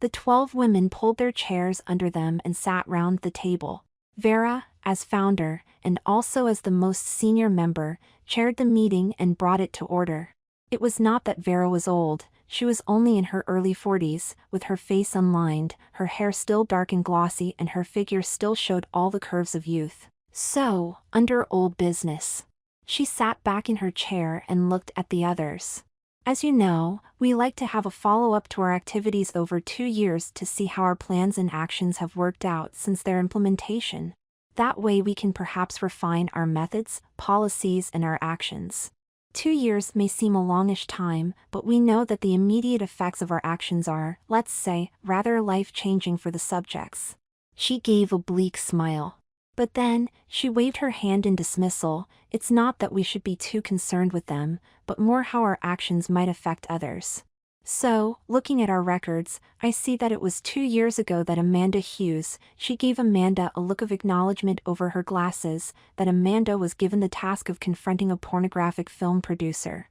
The 12 women pulled their chairs under them and sat round the table. Vera, as founder, and also as the most senior member, chaired the meeting and brought it to order. It was not that Vera was old, she was only in her early 40s, with her face unlined, her hair still dark and glossy, and her figure still showed all the curves of youth. So, under old business. She sat back in her chair and looked at the others. As you know, we like to have a follow-up to our activities over 2 years to see how our plans and actions have worked out since their implementation. That way we can perhaps refine our methods, policies, and our actions. 2 years may seem a longish time, but we know that the immediate effects of our actions are, let's say, rather life-changing for the subjects. She gave a bleak smile. But then, she waved her hand in dismissal. It's not that we should be too concerned with them, but more how our actions might affect others. So, looking at our records, I see that it was 2 years ago that Amanda Hughes, she gave Amanda a look of acknowledgement over her glasses, that Amanda was given the task of confronting a pornographic film producer.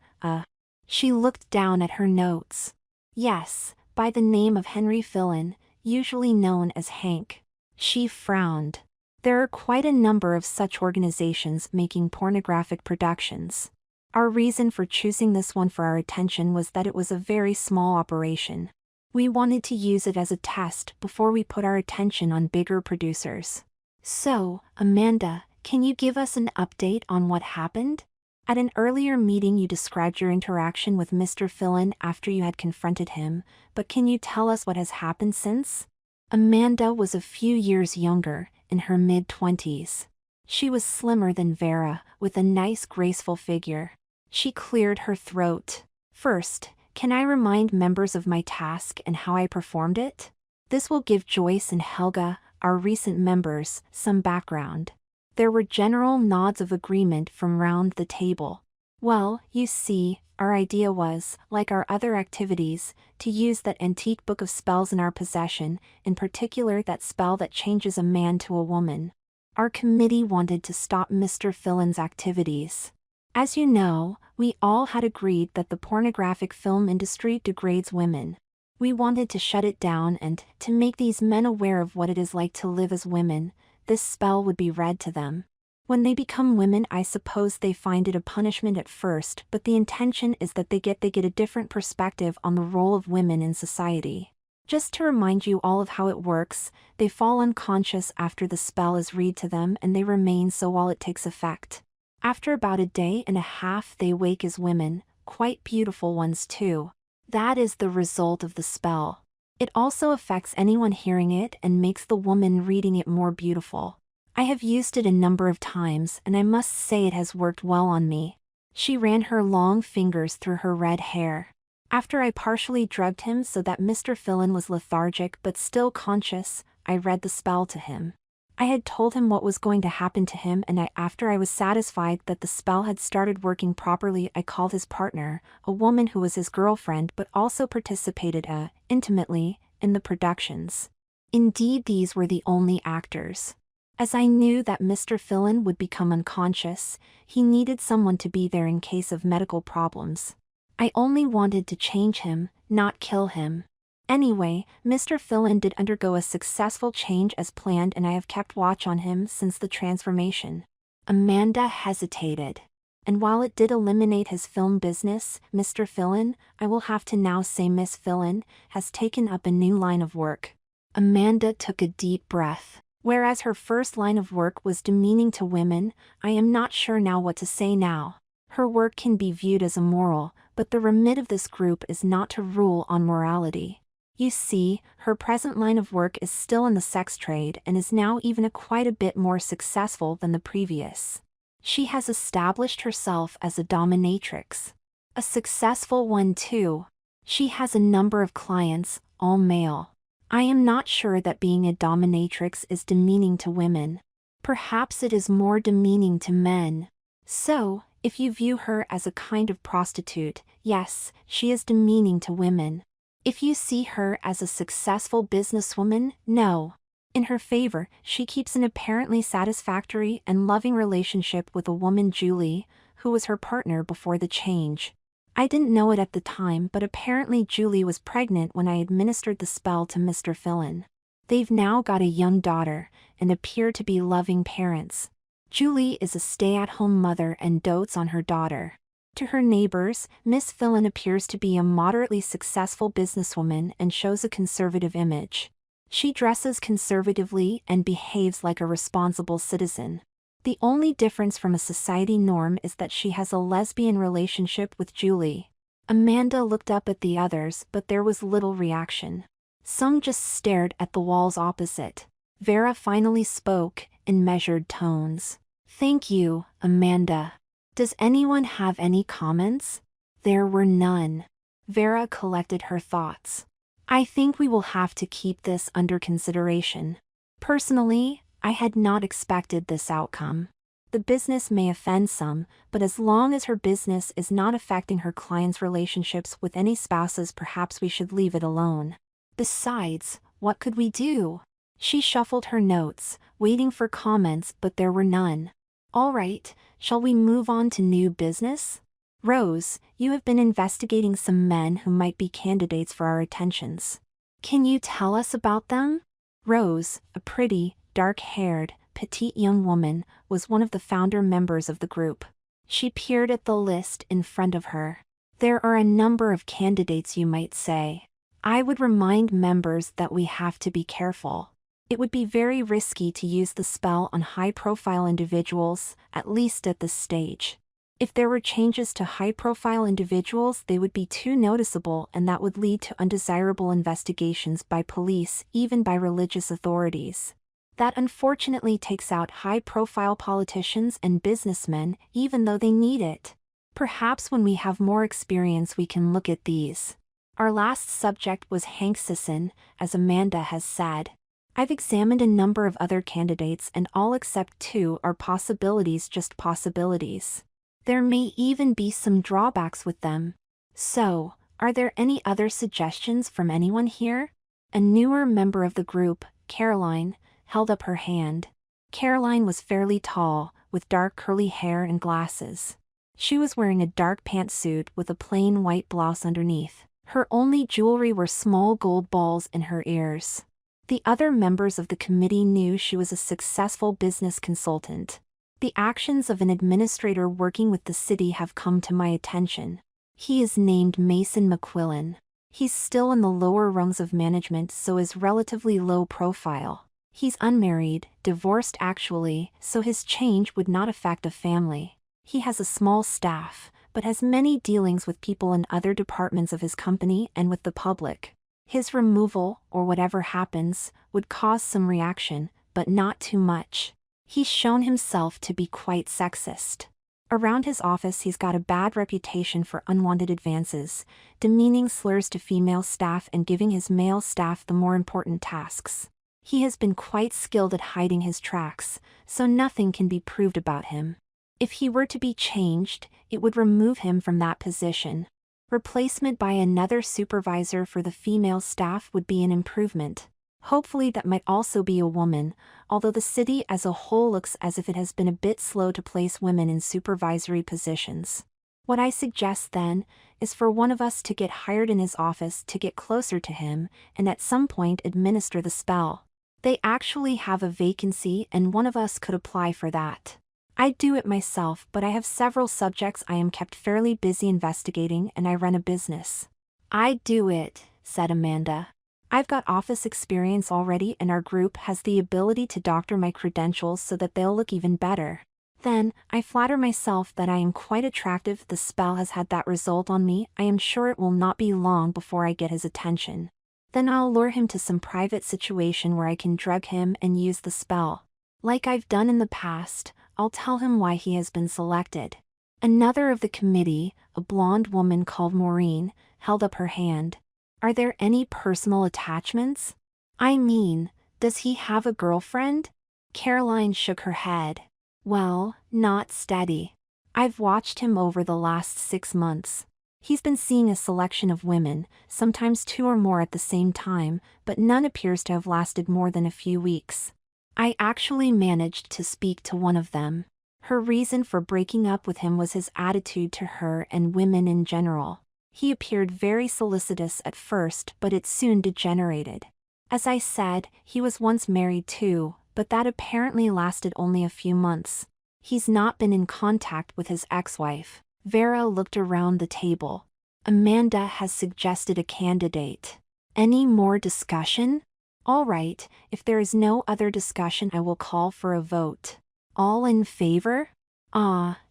She looked down at her notes. Yes, by the name of Henry Fillon, usually known as Hank. She frowned. There are quite a number of such organizations making pornographic productions. Our reason for choosing this one for our attention was that it was a very small operation. We wanted to use it as a test before we put our attention on bigger producers. So, Amanda, can you give us an update on what happened? At an earlier meeting you described your interaction with Mr. Fillon after you had confronted him, but can you tell us what has happened since? Amanda was a few years younger, in her mid-20s. She was slimmer than Vera, with a nice graceful figure. She cleared her throat. First, can I remind members of my task and how I performed it? This will give Joyce and Helga, our recent members, some background. There were general nods of agreement from round the table. Well, you see, our idea was, like our other activities, to use that antique book of spells in our possession, in particular that spell that changes a man to a woman. Our committee wanted to stop Mr. Fillon's activities. As you know, we all had agreed that the pornographic film industry degrades women. We wanted to shut it down and, to make these men aware of what it is like to live as women, this spell would be read to them. When they become women, I suppose they find it a punishment at first, but the intention is that they get a different perspective on the role of women in society. Just to remind you all of how it works, they fall unconscious after the spell is read to them and they remain so while it takes effect. After about a day and a half they wake as women, quite beautiful ones too. That is the result of the spell. It also affects anyone hearing it and makes the woman reading it more beautiful. I have used it a number of times and I must say it has worked well on me. She ran her long fingers through her red hair. After I partially drugged him so that Mr. Fillon was lethargic but still conscious, I read the spell to him. I had told him what was going to happen to him and after I was satisfied that the spell had started working properly, I called his partner, a woman who was his girlfriend but also participated intimately, in the productions. Indeed, these were the only actors. As I knew that Mr. Fillon would become unconscious, he needed someone to be there in case of medical problems. I only wanted to change him, not kill him. Anyway, Mr. Fillon did undergo a successful change as planned and I have kept watch on him since the transformation. Amanda hesitated. And while it did eliminate his film business, Mr. Fillon, I will have to now say Miss Fillon, has taken up a new line of work. Amanda took a deep breath. Whereas her first line of work was demeaning to women, I am not sure now what to say now. Her work can be viewed as immoral, but the remit of this group is not to rule on morality. You see, her present line of work is still in the sex trade and is now even quite a bit more successful than the previous. She has established herself as a dominatrix. A successful one too. She has a number of clients, all male. I am not sure that being a dominatrix is demeaning to women. Perhaps it is more demeaning to men. So, if you view her as a kind of prostitute, yes, she is demeaning to women. If you see her as a successful businesswoman, no. In her favor, she keeps an apparently satisfactory and loving relationship with a woman, Julie, who was her partner before the change. I didn't know it at the time, but apparently Julie was pregnant when I administered the spell to Mr. Fillon. They've now got a young daughter, and appear to be loving parents. Julie is a stay-at-home mother and dotes on her daughter. To her neighbors, Miss Fillon appears to be a moderately successful businesswoman and shows a conservative image. She dresses conservatively and behaves like a responsible citizen. The only difference from a society norm is that she has a lesbian relationship with Julie. Amanda looked up at the others, but there was little reaction. Some just stared at the walls opposite. Vera finally spoke, in measured tones. "Thank you, Amanda. Does anyone have any comments?" There were none. Vera collected her thoughts. "I think we will have to keep this under consideration. Personally, I had not expected this outcome. The business may offend some, but as long as her business is not affecting her clients' relationships with any spouses, perhaps we should leave it alone. Besides, what could we do?" She shuffled her notes, waiting for comments, but there were none. "All right, shall we move on to new business? Rose, you have been investigating some men who might be candidates for our attentions. Can you tell us about them?" Rose, a pretty, dark-haired, petite young woman, was one of the founder members of the group. She peered at the list in front of her. "There are a number of candidates, you might say. I would remind members that we have to be careful. It would be very risky to use the spell on high-profile individuals, at least at this stage. If there were changes to high-profile individuals, they would be too noticeable, and that would lead to undesirable investigations by police, even by religious authorities. That unfortunately takes out high-profile politicians and businessmen, even though they need it. Perhaps when we have more experience we can look at these. Our last subject was Hank Sisson, as Amanda has said. I've examined a number of other candidates and all except two are possibilities, just possibilities. There may even be some drawbacks with them. So, are there any other suggestions from anyone here?" A newer member of the group, Caroline, held up her hand. Caroline was fairly tall, with dark curly hair and glasses. She was wearing a dark pantsuit with a plain white blouse underneath. Her only jewelry were small gold balls in her ears. The other members of the committee knew she was a successful business consultant. The actions of an administrator working with the city have come to my attention. He is named Mason McQuillan. He's still in the lower rungs of management, so is relatively low profile. He's unmarried, divorced actually, so his change would not affect a family. He has a small staff, but has many dealings with people in other departments of his company and with the public. His removal, or whatever happens, would cause some reaction, but not too much. He's shown himself to be quite sexist. Around his office he's got a bad reputation for unwanted advances, demeaning slurs to female staff and giving his male staff the more important tasks. He has been quite skilled at hiding his tracks, so nothing can be proved about him. If he were to be changed, it would remove him from that position. Replacement by another supervisor for the female staff would be an improvement. Hopefully that might also be a woman, although the city as a whole looks as if it has been a bit slow to place women in supervisory positions. What I suggest then, is for one of us to get hired in his office to get closer to him, and at some point administer the spell. They actually have a vacancy and one of us could apply for that. I'd do it myself, but I have several subjects I am kept fairly busy investigating and I run a business. "I'd do it," said Amanda. "I've got office experience already and our group has the ability to doctor my credentials so that they'll look even better. Then, I flatter myself that I am quite attractive. If the spell has had that result on me, I am sure it will not be long before I get his attention. Then I'll lure him to some private situation where I can drug him and use the spell. Like I've done in the past, I'll tell him why he has been selected." Another of the committee, a blonde woman called Maureen, held up her hand. "Are there any personal attachments? I mean, does he have a girlfriend?" Caroline shook her head. "Well, not steady. I've watched him over the last 6 months. He's been seeing a selection of women, sometimes 2 or more at the same time, but none appears to have lasted more than a few weeks. I actually managed to speak to one of them. Her reason for breaking up with him was his attitude to her and women in general. He appeared very solicitous at first, but it soon degenerated. As I said, he was once married too, but that apparently lasted only a few months. He's not been in contact with his ex-wife. Vera looked around the table. Amanda has suggested a candidate. Any more discussion? All right, if there is no other discussion, I will call for a vote. All in favor?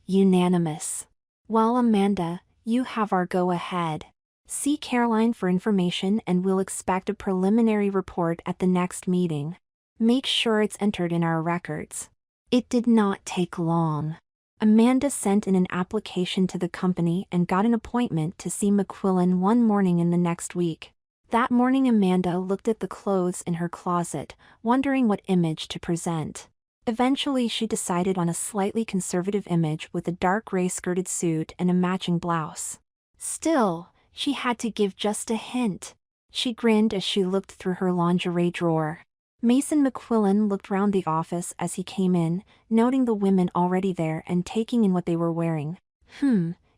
Unanimous. Well, Amanda, you have our go-ahead. See Caroline for information and we'll expect a preliminary report at the next meeting. Make sure it's entered in our records. It did not take long. Amanda sent in an application to the company and got an appointment to see McQuillan one morning in the next week. That morning Amanda looked at the clothes in her closet, wondering what image to present. Eventually she decided on a slightly conservative image with a dark gray skirted suit and a matching blouse. Still, she had to give just a hint. She grinned as she looked through her lingerie drawer. Mason McQuillan looked round the office as he came in, noting the women already there and taking in what they were wearing.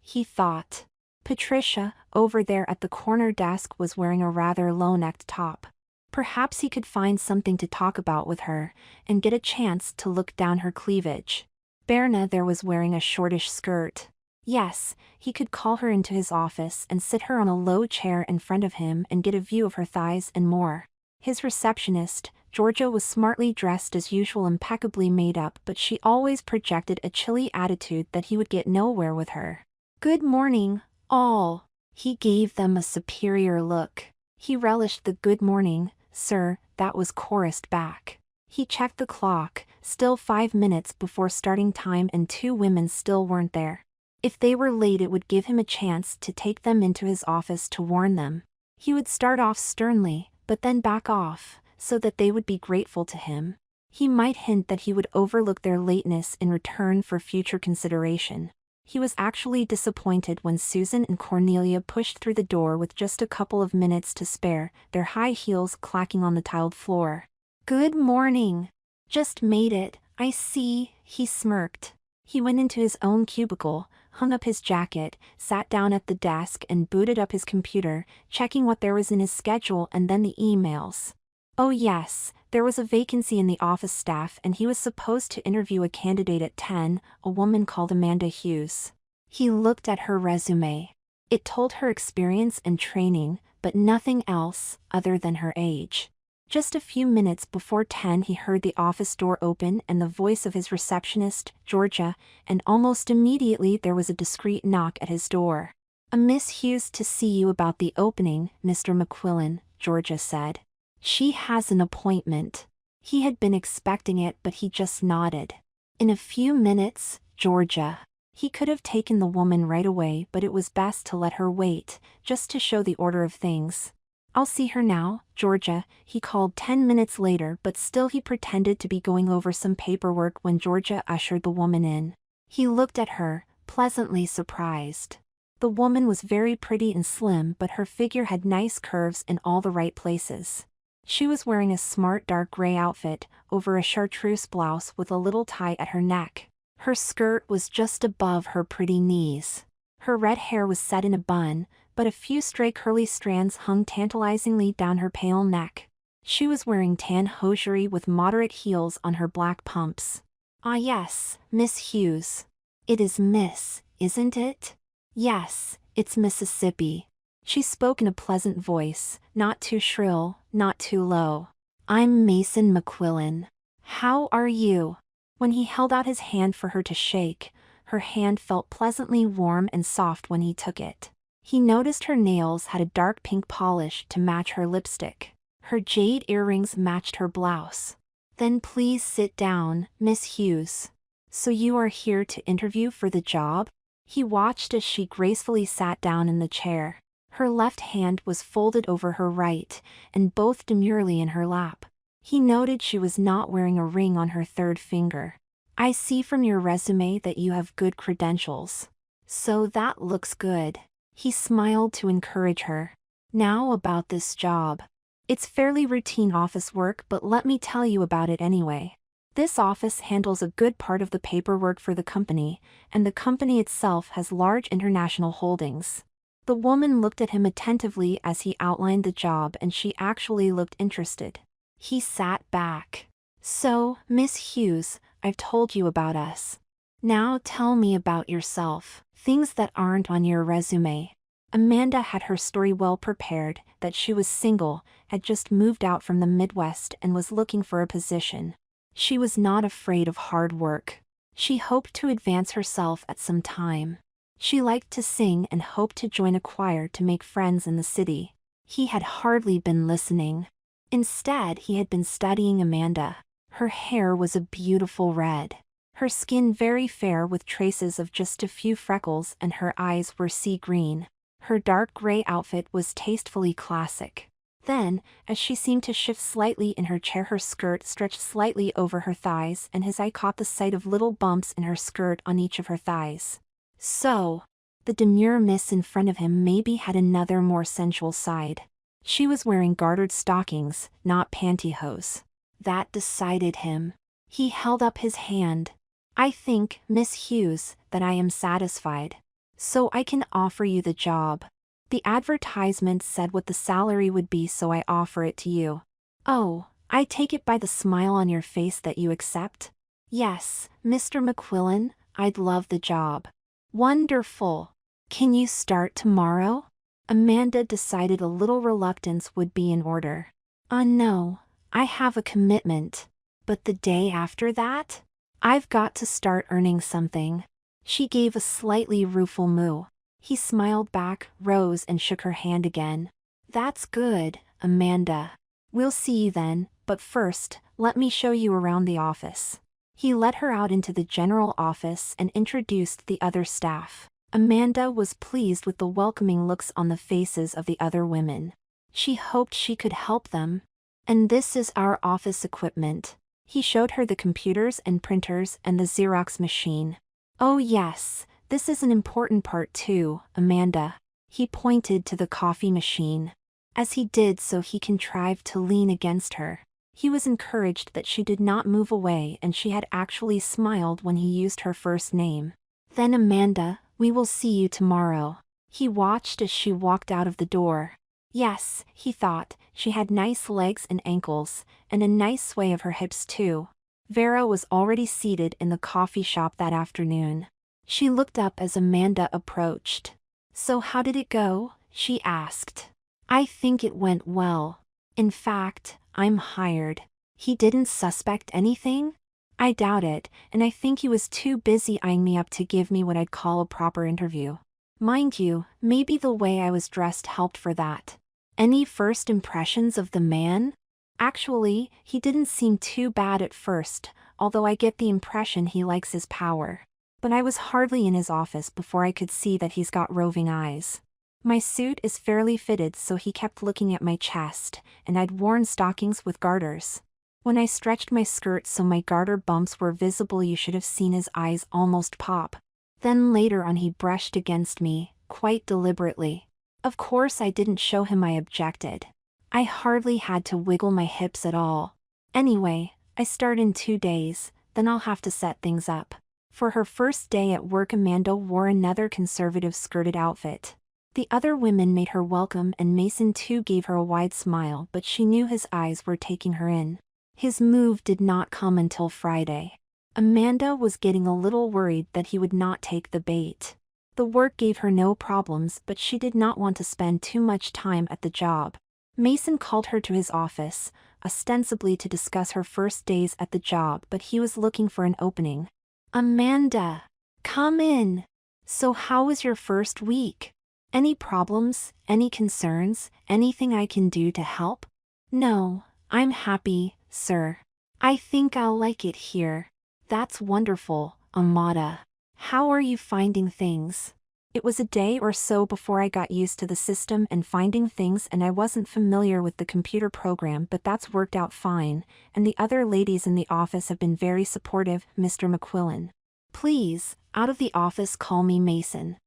He thought. Patricia, over there at the corner desk, was wearing a rather low-necked top. Perhaps he could find something to talk about with her, and get a chance to look down her cleavage. Berna there was wearing a shortish skirt. Yes, he could call her into his office and sit her on a low chair in front of him and get a view of her thighs and more. His receptionist, Georgia, was smartly dressed as usual, impeccably made up, but she always projected a chilly attitude that he would get nowhere with her. Good morning, all. He gave them a superior look. He relished the good morning, sir, that was chorused back. He checked the clock, still 5 minutes before starting time, and 2 women still weren't there. If they were late, it would give him a chance to take them into his office to warn them. He would start off sternly, but then back off, so that they would be grateful to him. He might hint that he would overlook their lateness in return for future consideration. He was actually disappointed when Susan and Cornelia pushed through the door with just a couple of minutes to spare, their high heels clacking on the tiled floor. Good morning. Just made it, I see, he smirked. He went into his own cubicle, hung up his jacket, sat down at the desk and booted up his computer, checking what there was in his schedule and then the emails. Oh yes, there was a vacancy in the office staff and he was supposed to interview a candidate at 10, a woman called Amanda Hughes. He looked at her resume. It told her experience and training, but nothing else, other than her age. Just a few minutes before 10 he heard the office door open and the voice of his receptionist, Georgia, and almost immediately there was a discreet knock at his door. A Miss Hughes to see you about the opening, Mr. McQuillan, Georgia said. She has an appointment. He had been expecting it, but he just nodded. In a few minutes, Georgia. He could have taken the woman right away, but it was best to let her wait, just to show the order of things. I'll see her now, Georgia, he called 10 minutes later, but still he pretended to be going over some paperwork when Georgia ushered the woman in. He looked at her, pleasantly surprised. The woman was very pretty and slim, but her figure had nice curves in all the right places. She was wearing a smart dark gray outfit, over a chartreuse blouse with a little tie at her neck. Her skirt was just above her pretty knees. Her red hair was set in a bun, but a few stray curly strands hung tantalizingly down her pale neck. She was wearing tan hosiery with moderate heels on her black pumps. Ah yes, Miss Hughes. It is Miss, isn't it? Yes, it's Mississippi. She spoke in a pleasant voice, not too shrill, not too low. I'm Mason McQuillan. How are you? When he held out his hand for her to shake, her hand felt pleasantly warm and soft when he took it. He noticed her nails had a dark pink polish to match her lipstick. Her jade earrings matched her blouse. Then please sit down, Miss Hughes. So you are here to interview for the job? He watched as she gracefully sat down in the chair. Her left hand was folded over her right, and both demurely in her lap. He noted she was not wearing a ring on her third finger. I see from your resume that you have good credentials. So that looks good. He smiled to encourage her. Now about this job. It's fairly routine office work, but let me tell you about it anyway. This office handles a good part of the paperwork for the company, and the company itself has large international holdings. The woman looked at him attentively as he outlined the job, and she actually looked interested. He sat back. So, Miss Hughes, I've told you about us. Now tell me about yourself, things that aren't on your resume. Amanda had her story well prepared, that she was single, had just moved out from the Midwest and was looking for a position. She was not afraid of hard work. She hoped to advance herself at some time. She liked to sing and hoped to join a choir to make friends in the city. He had hardly been listening. Instead, he had been studying Amanda. Her hair was a beautiful red. Her skin very fair with traces of just a few freckles, and her eyes were sea green. Her dark gray outfit was tastefully classic. Then, as she seemed to shift slightly in her chair, her skirt stretched slightly over her thighs, and his eye caught the sight of little bumps in her skirt on each of her thighs. So, the demure miss in front of him maybe had another more sensual side. She was wearing gartered stockings, not pantyhose. That decided him. He held up his hand. I think, Miss Hughes, that I am satisfied. So I can offer you the job. The advertisement said what the salary would be, so I offer it to you. Oh, I take it by the smile on your face that you accept? Yes, Mr. McQuillan, I'd love the job. Wonderful. Can you start tomorrow? Amanda decided a little reluctance would be in order. No, I have a commitment. But the day after that? I've got to start earning something. She gave a slightly rueful moo. He smiled back, rose, and shook her hand again. That's good, Amanda. We'll see you then, but first, let me show you around the office. He led her out into the general office and introduced the other staff. Amanda was pleased with the welcoming looks on the faces of the other women. She hoped she could help them. And this is our office equipment. He showed her the computers and printers and the Xerox machine. Oh yes, this is an important part too, Amanda. He pointed to the coffee machine. As he did so, he contrived to lean against her. He was encouraged that she did not move away, and she had actually smiled when he used her first name. Then Amanda, we will see you tomorrow. He watched as she walked out of the door. Yes, he thought, she had nice legs and ankles, and a nice sway of her hips too. Vera was already seated in the coffee shop that afternoon. She looked up as Amanda approached. So how did it go? She asked. I think it went well. In fact, I'm hired. He didn't suspect anything? I doubt it, and I think he was too busy eyeing me up to give me what I'd call a proper interview. Mind you, maybe the way I was dressed helped for that. Any first impressions of the man? Actually, he didn't seem too bad at first, although I get the impression he likes his power. But I was hardly in his office before I could see that he's got roving eyes. My suit is fairly fitted, so he kept looking at my chest, and I'd worn stockings with garters. When I stretched my skirt so my garter bumps were visible, you should have seen his eyes almost pop. Then later on he brushed against me, quite deliberately. Of course I didn't show him I objected. I hardly had to wiggle my hips at all. Anyway, I start in 2 days, then I'll have to set things up. For her first day at work, Amanda wore another conservative skirted outfit. The other women made her welcome, and Mason too gave her a wide smile, but she knew his eyes were taking her in. His move did not come until Friday. Amanda was getting a little worried that he would not take the bait. The work gave her no problems, but she did not want to spend too much time at the job. Mason called her to his office, ostensibly to discuss her first days at the job, but he was looking for an opening. Amanda, come in. So how was your first week? Any problems, any concerns, anything I can do to help? No, I'm happy, sir. I think I'll like it here. That's wonderful, Amada. How are you finding things? It was a day or so before I got used to the system and finding things, and I wasn't familiar with the computer program, but that's worked out fine, and the other ladies in the office have been very supportive, Mr. McQuillan. Please, out of the office, call me Mason.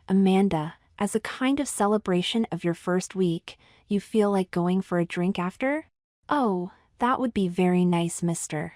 Amanda, as a kind of celebration of your first week, you feel like going for a drink after? Oh, that would be very nice, mister.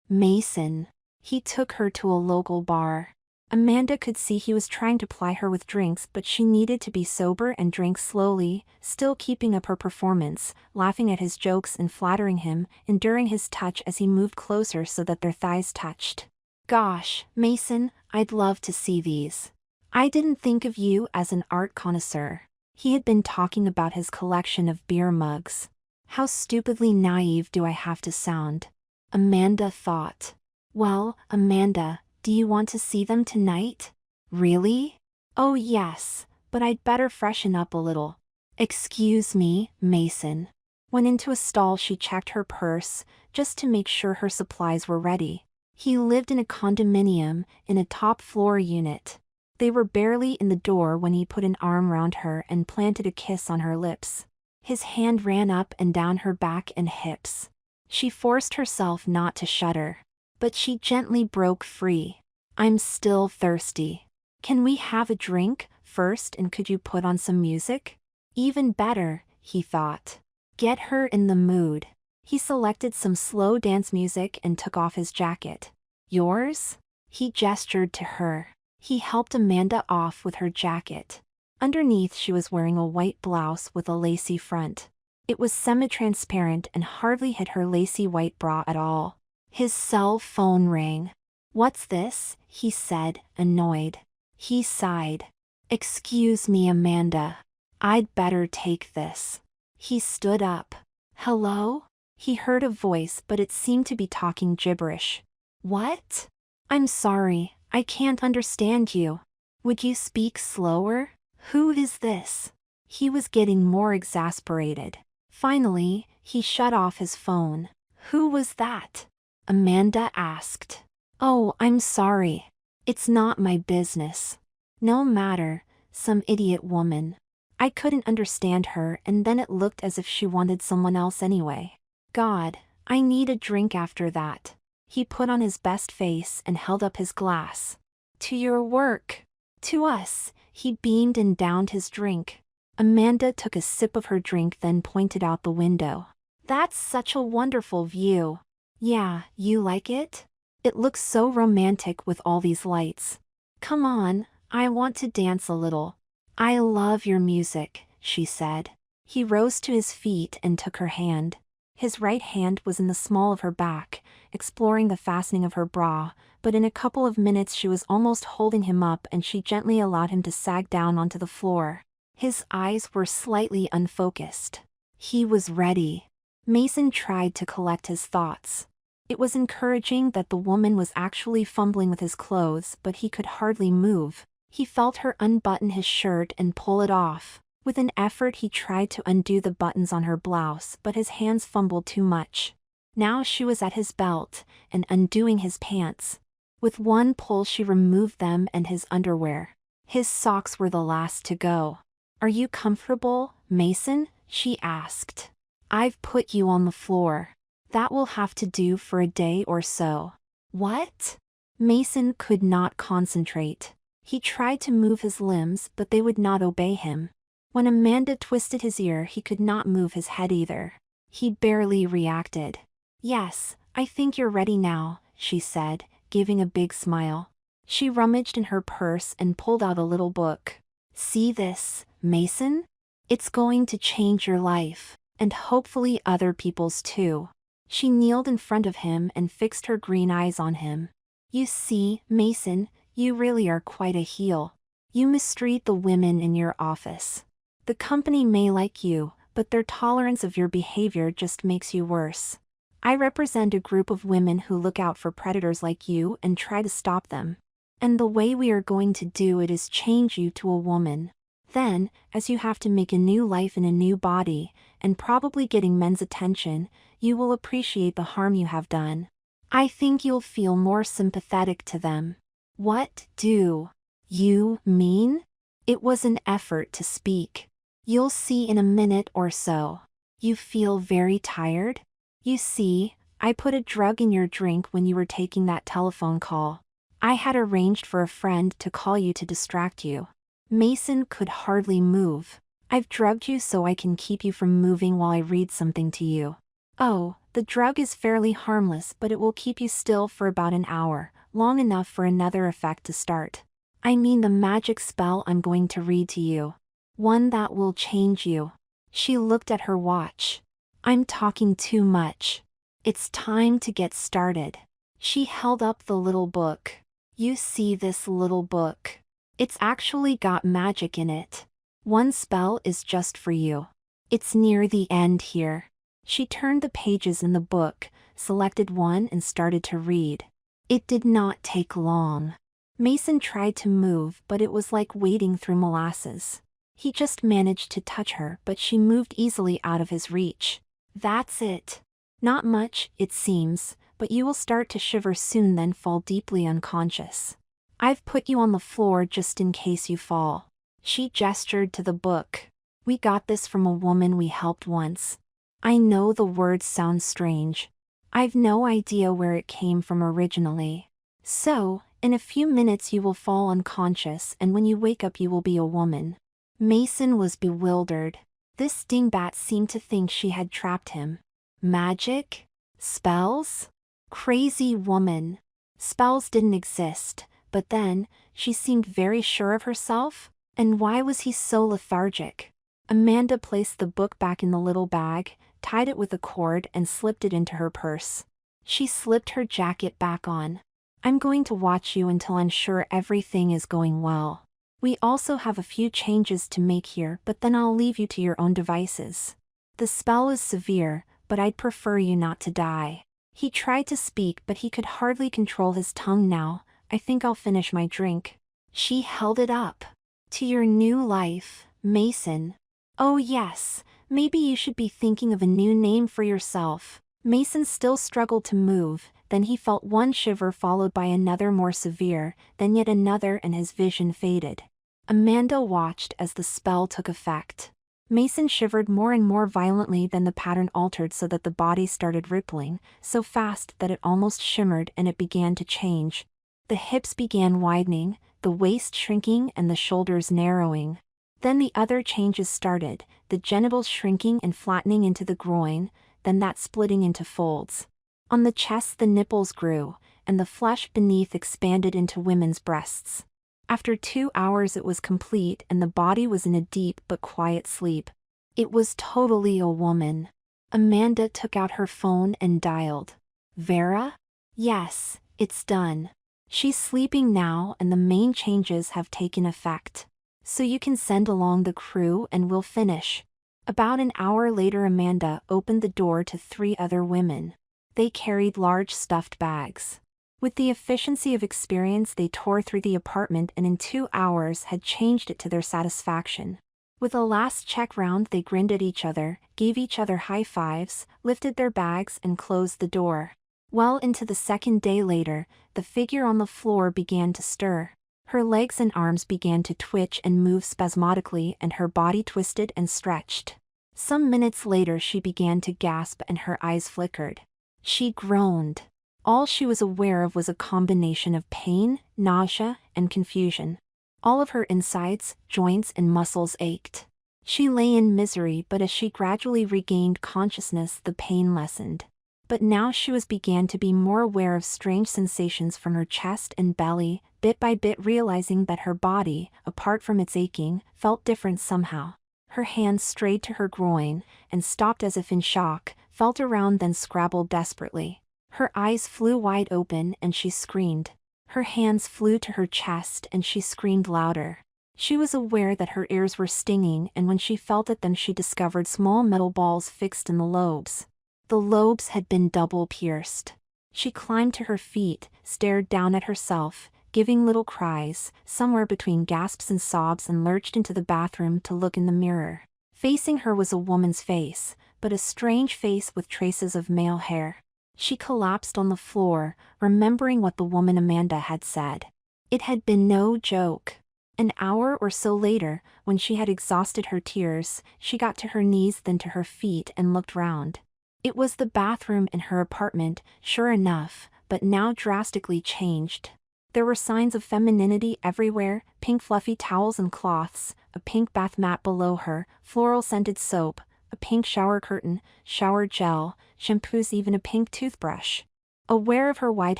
Mason. He took her to a local bar. Amanda could see he was trying to ply her with drinks, but she needed to be sober and drink slowly, still keeping up her performance, laughing at his jokes and flattering him, enduring his touch as he moved closer so that their thighs touched. Gosh, Mason, I'd love to see these. I didn't think of you as an art connoisseur. He had been talking about his collection of beer mugs. How stupidly naive do I have to sound? Amanda thought. Well, Amanda, do you want to see them tonight? Really? Oh yes, but I'd better freshen up a little. Excuse me, Mason. Went into a stall. She checked her purse, just to make sure her supplies were ready. He lived in a condominium, in a top-floor unit. They were barely in the door when he put an arm round her and planted a kiss on her lips. His hand ran up and down her back and hips. She forced herself not to shudder. But she gently broke free. I'm still thirsty. Can we have a drink first, and could you put on some music? Even better, he thought. Get her in the mood. He selected some slow dance music and took off his jacket. Yours? He gestured to her. He helped Amanda off with her jacket. Underneath she was wearing a white blouse with a lacy front. It was semi-transparent and hardly hid her lacy white bra at all. His cell phone rang. What's this? He said, annoyed. He sighed. Excuse me, Amanda. I'd better take this. He stood up. Hello? He heard a voice, but it seemed to be talking gibberish. What? I'm sorry, I can't understand you. Would you speak slower? Who is this? He was getting more exasperated. Finally, he shut off his phone. Who was that? Amanda asked. Oh, I'm sorry. It's not my business. No matter, some idiot woman. I couldn't understand her, and then it looked as if she wanted someone else anyway. God, I need a drink after that. He put on his best face and held up his glass. To your work. To us. He beamed and downed his drink. Amanda took a sip of her drink, then pointed out the window. That's such a wonderful view. Yeah, you like it? It looks so romantic with all these lights. Come on, I want to dance a little. I love your music, she said. He rose to his feet and took her hand. His right hand was in the small of her back, exploring the fastening of her bra, but in a couple of minutes she was almost holding him up and she gently allowed him to sag down onto the floor. His eyes were slightly unfocused. He was ready. Mason tried to collect his thoughts. It was encouraging that the woman was actually fumbling with his clothes, but he could hardly move. He felt her unbutton his shirt and pull it off. With an effort he tried to undo the buttons on her blouse, but his hands fumbled too much. Now she was at his belt, and undoing his pants. With one pull she removed them and his underwear. His socks were the last to go. Are you comfortable, Mason? She asked. I've put you on the floor. That will have to do for a day or so. What? Mason could not concentrate. He tried to move his limbs, but they would not obey him. When Amanda twisted his ear, he could not move his head either. He barely reacted. Yes, I think you're ready now, she said, giving a big smile. She rummaged in her purse and pulled out a little book. See this, Mason? It's going to change your life, and hopefully other people's too. She kneeled in front of him and fixed her green eyes on him. You see, Mason, you really are quite a heel. You mistreat the women in your office. The company may like you, but their tolerance of your behavior just makes you worse. I represent a group of women who look out for predators like you and try to stop them. And the way we are going to do it is change you to a woman. Then, as you have to make a new life in a new body, and probably getting men's attention, you will appreciate the harm you have done. I think you'll feel more sympathetic to them. What do you mean? It was an effort to speak. You'll see in a minute or so. You feel very tired? You see, I put a drug in your drink when you were taking that telephone call. I had arranged for a friend to call you to distract you. Mason could hardly move. I've drugged you so I can keep you from moving while I read something to you. Oh, The drug is fairly harmless, but it will keep you still for about an hour, long enough for another effect to start. I mean the magic spell I'm going to read to you. One that will change you. She looked at her watch. I'm talking too much. It's time to get started. She held up the little book. You see this little book? It's actually got magic in it. One spell is just for you. It's near the end here. She turned the pages in the book, selected one and started to read. It did not take long. Mason tried to move, but it was like wading through molasses. He just managed to touch her, but she moved easily out of his reach. That's it. Not much, it seems, but you will start to shiver soon, then fall deeply unconscious. I've put you on the floor just in case you fall. She gestured to the book. We got this from a woman we helped once. I know the words sound strange. I've no idea where it came from originally. So, in a few minutes you will fall unconscious, and when you wake up you will be a woman. Mason was bewildered. This dingbat seemed to think she had trapped him. Magic? Spells? Crazy woman. Spells didn't exist, but then, she seemed very sure of herself? And why was he so lethargic? Amanda placed the book back in the little bag, tied it with a cord and slipped it into her purse. She slipped her jacket back on. I'm going to watch you until I'm sure everything is going well. We also have a few changes to make here, but then I'll leave you to your own devices. The spell is severe, but I'd prefer you not to die. He tried to speak, but he could hardly control his tongue now. I think I'll finish my drink. She held it up. To your new life, Mason. Oh yes, maybe you should be thinking of a new name for yourself. Mason still struggled to move, then he felt one shiver followed by another more severe, then yet another, and his vision faded. Amanda watched as the spell took effect. Mason shivered more and more violently, then the pattern altered so that the body started rippling, so fast that it almost shimmered, and it began to change. The hips began widening, the waist shrinking and the shoulders narrowing. Then the other changes started, the genitals shrinking and flattening into the groin, then that splitting into folds. On the chest the nipples grew, and the flesh beneath expanded into women's breasts. After 2 hours it was complete, and the body was in a deep but quiet sleep. It was totally a woman. Amanda took out her phone and dialed. Vera? Yes, it's done. She's sleeping now, and the main changes have taken effect. So you can send along the crew and we'll finish. About an hour later Amanda opened the door to 3 other women. They carried large stuffed bags. With the efficiency of experience they tore through the apartment and in 2 hours had changed it to their satisfaction. With a last check round they grinned at each other, gave each other high fives, lifted their bags and closed the door. Well into the second day later, the figure on the floor began to stir. Her legs and arms began to twitch and move spasmodically, and her body twisted and stretched. Some minutes later she began to gasp and her eyes flickered. She groaned. All she was aware of was a combination of pain, nausea, and confusion. All of her insides, joints, and muscles ached. She lay in misery, but as she gradually regained consciousness the pain lessened. But now she began to be more aware of strange sensations from her chest and belly, bit by bit realizing that her body, apart from its aching, felt different somehow. Her hands strayed to her groin, and stopped as if in shock, felt around then scrabbled desperately. Her eyes flew wide open and she screamed. Her hands flew to her chest and she screamed louder. She was aware that her ears were stinging, and when she felt at them she discovered small metal balls fixed in the lobes. The lobes had been double pierced. She climbed to her feet, stared down at herself, giving little cries, somewhere between gasps and sobs, and lurched into the bathroom to look in the mirror. Facing her was a woman's face, but a strange face with traces of male hair. She collapsed on the floor, remembering what the woman Amanda had said. It had been no joke. An hour or so later, when she had exhausted her tears, she got to her knees, then to her feet, and looked round. It was the bathroom in her apartment, sure enough, but now drastically changed. There were signs of femininity everywhere, pink fluffy towels and cloths, a pink bath mat below her, floral-scented soap, a pink shower curtain, shower gel, shampoos, even a pink toothbrush. Aware of her wide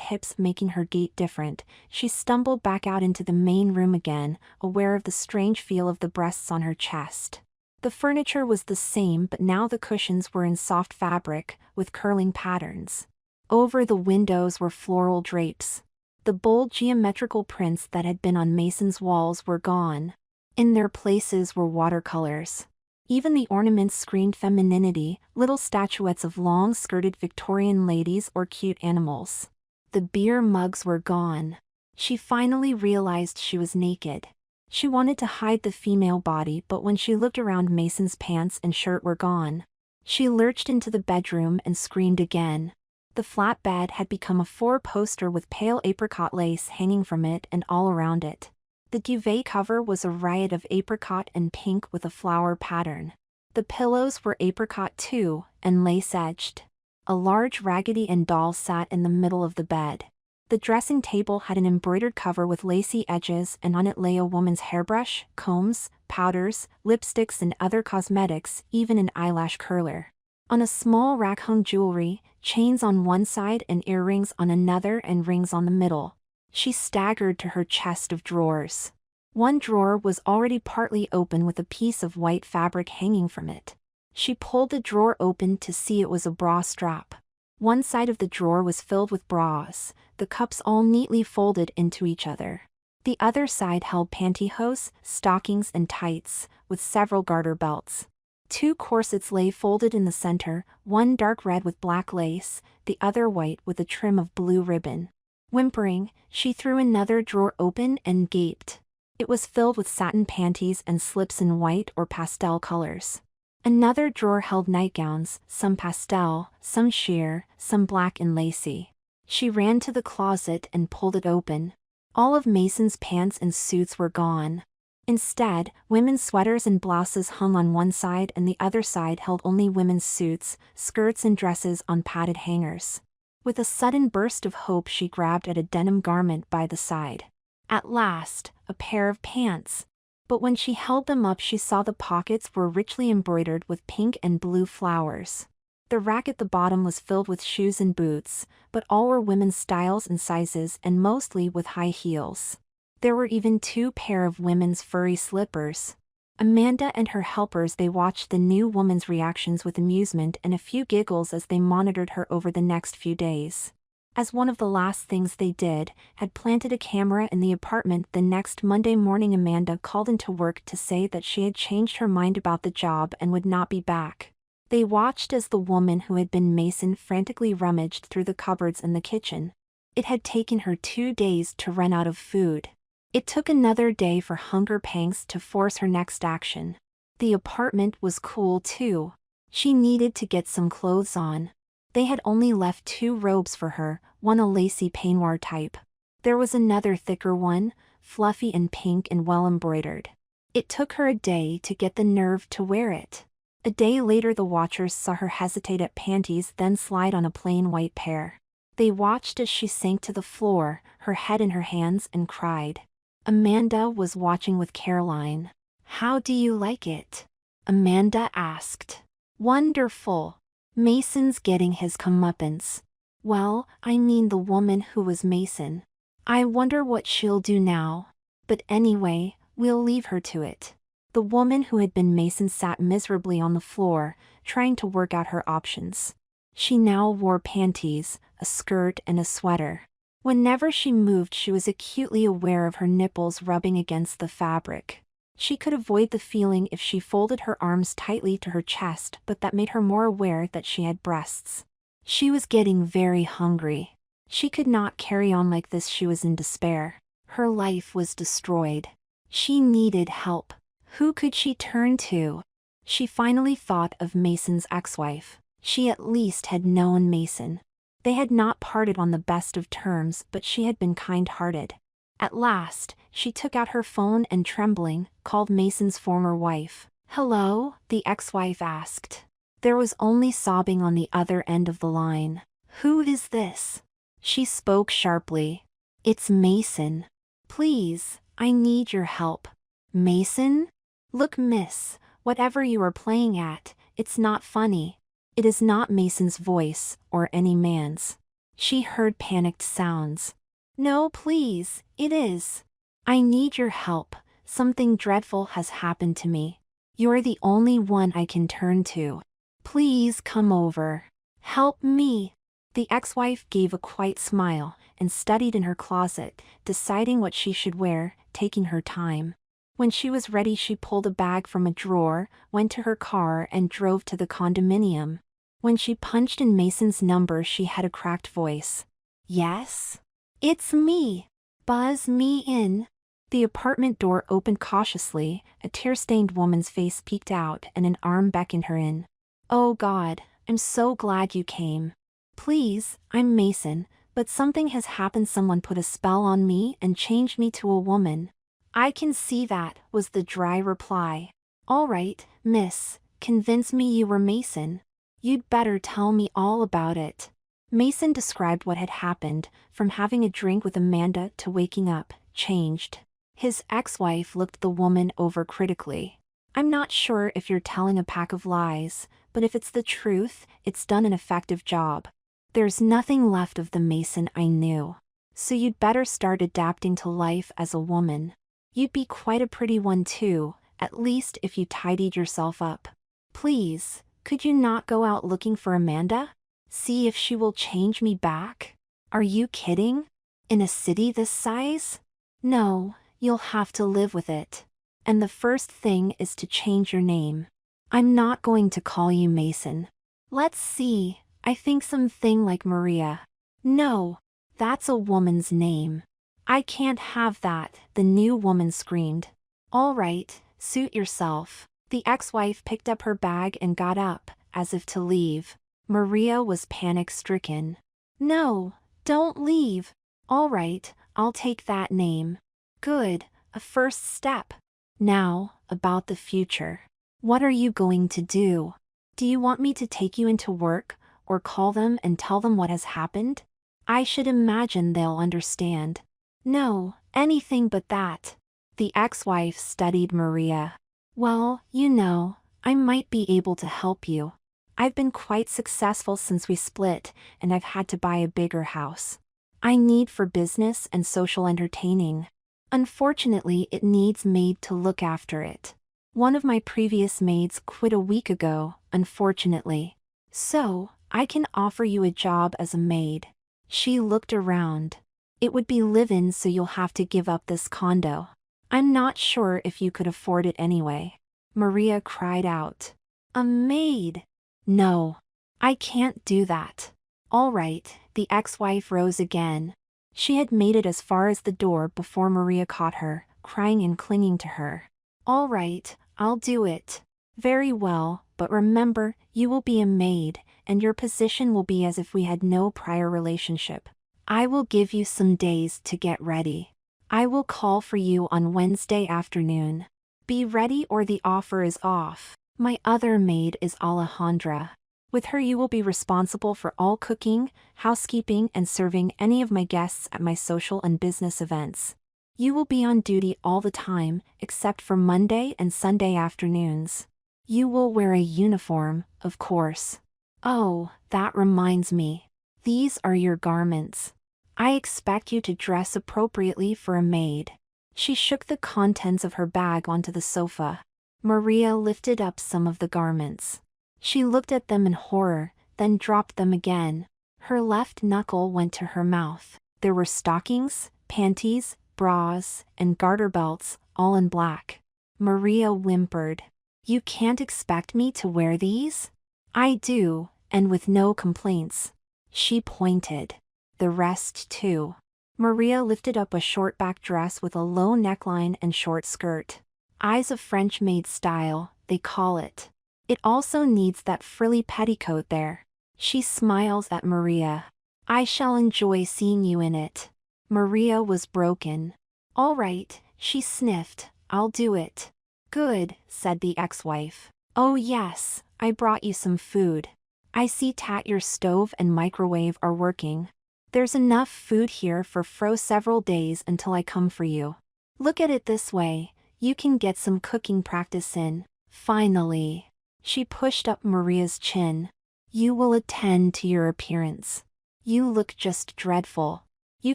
hips making her gait different, she stumbled back out into the main room again, aware of the strange feel of the breasts on her chest. The furniture was the same, but now the cushions were in soft fabric, with curling patterns. Over the windows were floral drapes. The bold geometrical prints that had been on Mason's walls were gone. In their places were watercolors. Even the ornaments screamed femininity, little statuettes of long-skirted Victorian ladies or cute animals. The beer mugs were gone. She finally realized she was naked. She wanted to hide the female body, but when she looked around, Mason's pants and shirt were gone. She lurched into the bedroom and screamed again. The flat bed had become a four-poster with pale apricot lace hanging from it and all around it. The duvet cover was a riot of apricot and pink with a flower pattern. The pillows were apricot too, and lace-edged. A large Raggedy Ann doll sat in the middle of the bed. The dressing table had an embroidered cover with lacy edges, and on it lay a woman's hairbrush, combs, powders, lipsticks and other cosmetics, even an eyelash curler. On a small rack hung jewelry, chains on one side and earrings on another and rings on the middle. She staggered to her chest of drawers. One drawer was already partly open with a piece of white fabric hanging from it. She pulled the drawer open to see it was a bra strap. One side of the drawer was filled with bras, the cups all neatly folded into each other. The other side held pantyhose, stockings and tights, with several garter belts. Two corsets lay folded in the center, one dark red with black lace, the other white with a trim of blue ribbon. Whimpering, she threw another drawer open and gaped. It was filled with satin panties and slips in white or pastel colors. Another drawer held nightgowns, some pastel, some sheer, some black and lacy. She ran to the closet and pulled it open. All of Mason's pants and suits were gone. Instead, women's sweaters and blouses hung on one side and the other side held only women's suits, skirts and dresses on padded hangers. With a sudden burst of hope, she grabbed at a denim garment by the side. At last, a pair of pants. But when she held them up, she saw the pockets were richly embroidered with pink and blue flowers. The rack at the bottom was filled with shoes and boots, but all were women's styles and sizes and mostly with high heels. There were even two pair of women's furry slippers. Amanda and her helpers, they watched the new woman's reactions with amusement and a few giggles as they monitored her over the next few days. As one of the last things they did, had planted a camera in the apartment. The next Monday morning, Amanda called into work to say that she had changed her mind about the job and would not be back. They watched as the woman who had been Mason frantically rummaged through the cupboards in the kitchen. It had taken her 2 days to run out of food. It took another day for hunger pangs to force her next action. The apartment was cool too. She needed to get some clothes on. They had only left 2 robes for her, one a lacy peignoir type. There was another thicker one, fluffy and pink and well embroidered. It took her a day to get the nerve to wear it. A day later, the watchers saw her hesitate at panties, then slide on a plain white pair. They watched as she sank to the floor, her head in her hands, and cried. Amanda was watching with Caroline. "How do you like it?" Amanda asked. "Wonderful. Mason's getting his comeuppance." "Well, I mean the woman who was Mason. I wonder what she'll do now. But anyway, we'll leave her to it." The woman who had been Mason sat miserably on the floor, trying to work out her options. She now wore panties, a skirt and a sweater. Whenever she moved, she was acutely aware of her nipples rubbing against the fabric. She could avoid the feeling if she folded her arms tightly to her chest, but that made her more aware that she had breasts. She was getting very hungry. She could not carry on like this. She was in despair. Her life was destroyed. She needed help. Who could she turn to? She finally thought of Mason's ex-wife. She at least had known Mason. They had not parted on the best of terms, but she had been kind-hearted. At last, she took out her phone and, trembling, called Mason's former wife. "Hello?" the ex-wife asked. There was only sobbing on the other end of the line. "Who is this?" She spoke sharply. "It's Mason. Please, I need your help." "Mason? Look, miss, whatever you are playing at, it's not funny. It is not Mason's voice, or any man's. She heard panicked sounds. No, please, it is. I need your help. Something dreadful has happened to me. You're the only one I can turn to. Please come over. Help me. The ex-wife gave a quiet smile and studied in her closet, deciding what she should wear, taking her time. When she was ready, she pulled a bag from a drawer, went to her car and drove to the condominium. When she punched in Mason's number, she had a cracked voice. Yes? It's me. Buzz me in. The apartment door opened cautiously, a tear-stained woman's face peeked out and an arm beckoned her in. Oh God, I'm so glad you came. Please, I'm Mason, but something has happened. Someone put a spell on me and changed me to a woman. I can see that, was the dry reply. All right, miss, convince me you were Mason. You'd better tell me all about it. Mason described what had happened, from having a drink with Amanda to waking up, changed. His ex-wife looked the woman over critically. I'm not sure if you're telling a pack of lies, but if it's the truth, it's done an effective job. There's nothing left of the Mason I knew. So you'd better start adapting to life as a woman. You'd be quite a pretty one too, at least if you tidied yourself up. Please, could you not go out looking for Amanda? See if she will change me back? Are you kidding? In a city this size? No, you'll have to live with it. And the first thing is to change your name. I'm not going to call you Mason. Let's see, I think something like Maria. No, that's a woman's name. I can't have that, the new woman screamed. All right, suit yourself. The ex-wife picked up her bag and got up, as if to leave. Maria was panic-stricken. No, don't leave. All right, I'll take that name. Good, a first step. Now, about the future. What are you going to do? Do you want me to take you into work, or call them and tell them what has happened? I should imagine they'll understand. No, anything but that. The ex-wife studied Maria. Well, you know, I might be able to help you. I've been quite successful since we split, and I've had to buy a bigger house. I need for business and social entertaining. Unfortunately, it needs maid to look after it. One of my previous maids quit a week ago, unfortunately. So, I can offer you a job as a maid. She looked around. It would be live-in, so you'll have to give up this condo. I'm not sure if you could afford it anyway. Maria cried out. A maid? No. I can't do that. All right, the ex-wife rose again. She had made it as far as the door before Maria caught her, crying and clinging to her. All right, I'll do it. Very well, but remember, you will be a maid, and your position will be as if we had no prior relationship. I will give you some days to get ready. I will call for you on Wednesday afternoon. Be ready or the offer is off. My other maid is Alejandra. With her you will be responsible for all cooking, housekeeping and serving any of my guests at my social and business events. You will be on duty all the time, except for Monday and Sunday afternoons. You will wear a uniform, of course. Oh, that reminds me. These are your garments. I expect you to dress appropriately for a maid. She shook the contents of her bag onto the sofa. Maria lifted up some of the garments. She looked at them in horror, then dropped them again. Her left knuckle went to her mouth. There were stockings, panties, bras, and garter belts, all in black. Maria whimpered. You can't expect me to wear these? I do, and with no complaints. She pointed. The rest too. Maria lifted up a short back dress with a low neckline and short skirt. Eyes of French maid style, they call it. It also needs that frilly petticoat there. She smiles at Maria. I shall enjoy seeing you in it. Maria was broken. All right, she sniffed, I'll do it. Good, said the ex-wife. Oh yes, I brought you some food. I see your stove and microwave are working. There's enough food here for several days until I come for you. Look at it this way, you can get some cooking practice in. Finally. She pushed up Maria's chin. You will attend to your appearance. You look just dreadful. You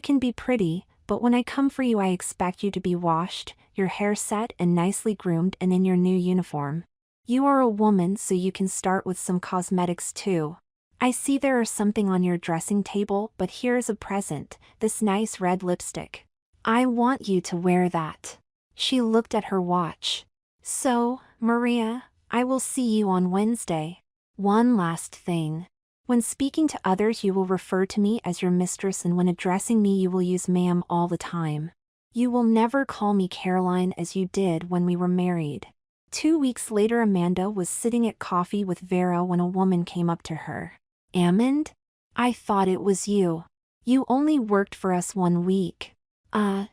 can be pretty, but when I come for you I expect you to be washed, your hair set and nicely groomed and in your new uniform. You are a woman so you can start with some cosmetics too. I see there is something on your dressing table, but here's a present, this nice red lipstick. I want you to wear that. She looked at her watch. So, Maria, I will see you on Wednesday. One last thing. When speaking to others you will refer to me as your mistress, and when addressing me you will use ma'am all the time. You will never call me Caroline as you did when we were married. 2 weeks later Amanda was sitting at coffee with Vera when a woman came up to her. Amand? I thought it was you. You only worked for us 1 week.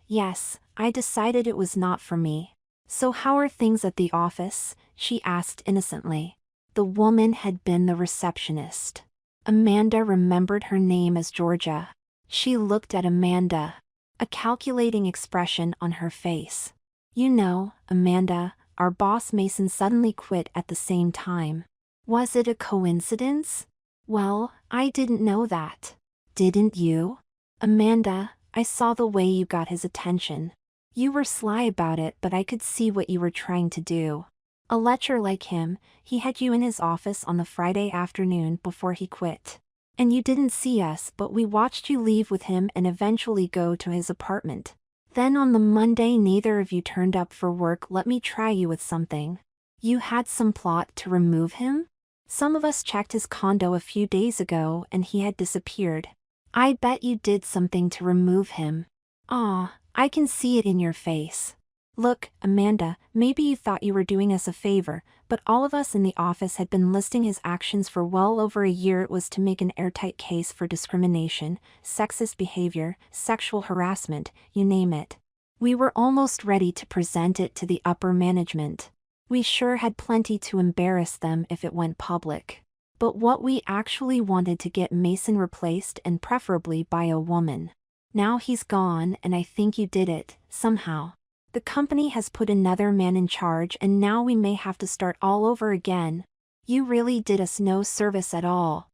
Yes, I decided it was not for me. So how are things at the office? She asked innocently. The woman had been the receptionist. Amanda remembered her name as Georgia. She looked at Amanda. A calculating expression on her face. You know, Amanda, our boss Mason suddenly quit at the same time. Was it a coincidence? Well, I didn't know that. Didn't you? Amanda, I saw the way you got his attention. You were sly about it, but I could see what you were trying to do. A lecher like him, he had you in his office on the Friday afternoon before he quit. And you didn't see us, but we watched you leave with him and eventually go to his apartment. Then on the Monday neither of you turned up for work. Let me try you with something. You had some plot to remove him? Some of us checked his condo a few days ago and he had disappeared. I bet you did something to remove him. I can see it in your face. Look, Amanda, maybe you thought you were doing us a favor, but all of us in the office had been listing his actions for well over a year. It was to make an airtight case for discrimination, sexist behavior, sexual harassment, you name it. We were almost ready to present it to the upper management. We sure had plenty to embarrass them if it went public. But what we actually wanted to get Mason replaced, and preferably by a woman. Now he's gone and I think you did it, somehow. The company has put another man in charge and now we may have to start all over again. You really did us no service at all.